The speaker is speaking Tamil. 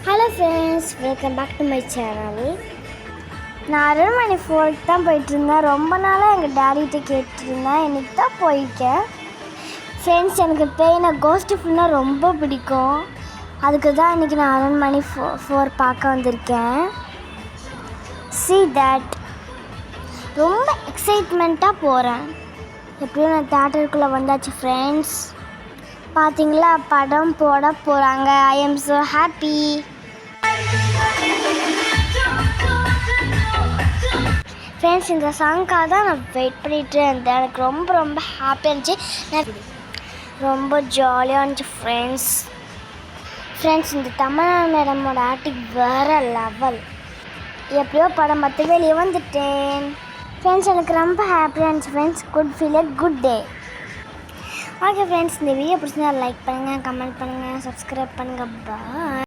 Hello friends, welcome back to my channel. நான் அருள்மணி ஃபோருக்கு தான் போயிட்டுருந்தேன். ரொம்ப நாளாக எங்கள் டேடிகிட்ட கேட்டுருந்தேன். இன்றைக்கி தான் போயிருக்கேன். ஃப்ரெண்ட்ஸ், எனக்கு பேயின கோஸ்ட்டு ஃபுல்லாக ரொம்ப பிடிக்கும். அதுக்கு தான் இன்றைக்கி நான் அருள்மணி ஃபோர் பார்க்க வந்திருக்கேன். See that. ரொம்ப எக்ஸைட்மெண்ட்டாக போகிறேன். எப்படியும் நான் தேட்டருக்குள்ளே வந்தாச்சு ஃப்ரெண்ட்ஸ். பார்த்தீங்களா, படம் போட போகிறாங்க. I am so happy. Friends, இந்த சாங்காக தான் நான் வெயிட் பண்ணிகிட்டு இருந்தேன். எனக்கு ரொம்ப ரொம்ப ஹாப்பியாக இருந்துச்சு. ரொம்ப ஜாலியாக இருந்துச்சு ஃப்ரெண்ட்ஸ். இந்த தமிழ் மேடமோட ஆக்டிங் வேறு லெவல். எப்படியோ படம் பார்த்து வெளியே வந்துட்டேன் ஃப்ரெண்ட்ஸ். எனக்கு ரொம்ப ஹாப்பியாக இருந்துச்சு friends. Good feel a good day. Okay friends, இந்த வீடியோ பிடிச்சிருந்தா லைக் பண்ணுங்கள், கமெண்ட் பண்ணுங்கள், சப்ஸ்கிரைப் பண்ணுங்கள். பாய்.